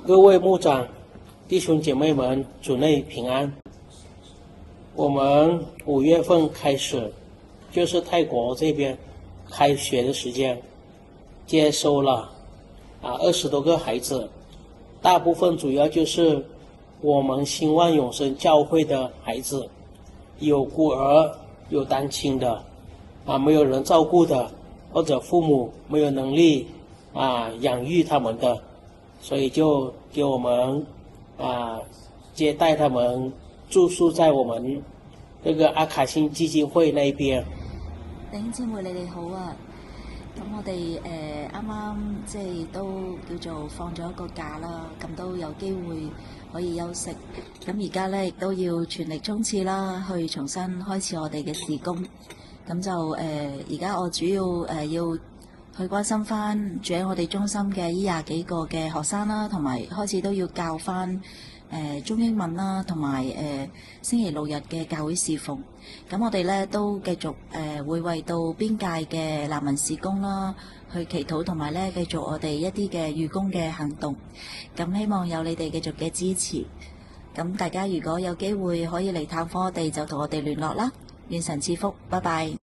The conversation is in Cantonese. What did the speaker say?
各位牧长、弟兄姐妹们，主内平安。我们5月份开始，就是泰国这边开学的时间，接收了20多个孩子，大部分主要就是我们兴旺永生教会的孩子，有孤儿，有单亲的，没有人照顾的，或者父母没有能力养育他们的，所以就给我们接待他們住宿在我們這個阿卡星基金會那邊。弟兄姊妹你哋好啊！咁我哋啱啱即係都叫做放咗一個假啦，咁都有機會可以休息。咁而家咧亦都要全力衝刺啦，去重新開始我哋嘅事工。咁就而家我主要要去關心翻住喺我哋中心嘅呢20幾個嘅學生啦，同埋開始都要教翻中英文啦，同埋星期6日嘅教會侍奉。咁我哋咧都繼續會為到邊界嘅難民事工啦去祈禱，同埋咧繼續我哋一啲嘅預工嘅行動。咁希望有你哋繼續嘅支持。咁大家如果有機會可以嚟探訪我哋，就同我哋聯絡啦。願神賜福，拜拜。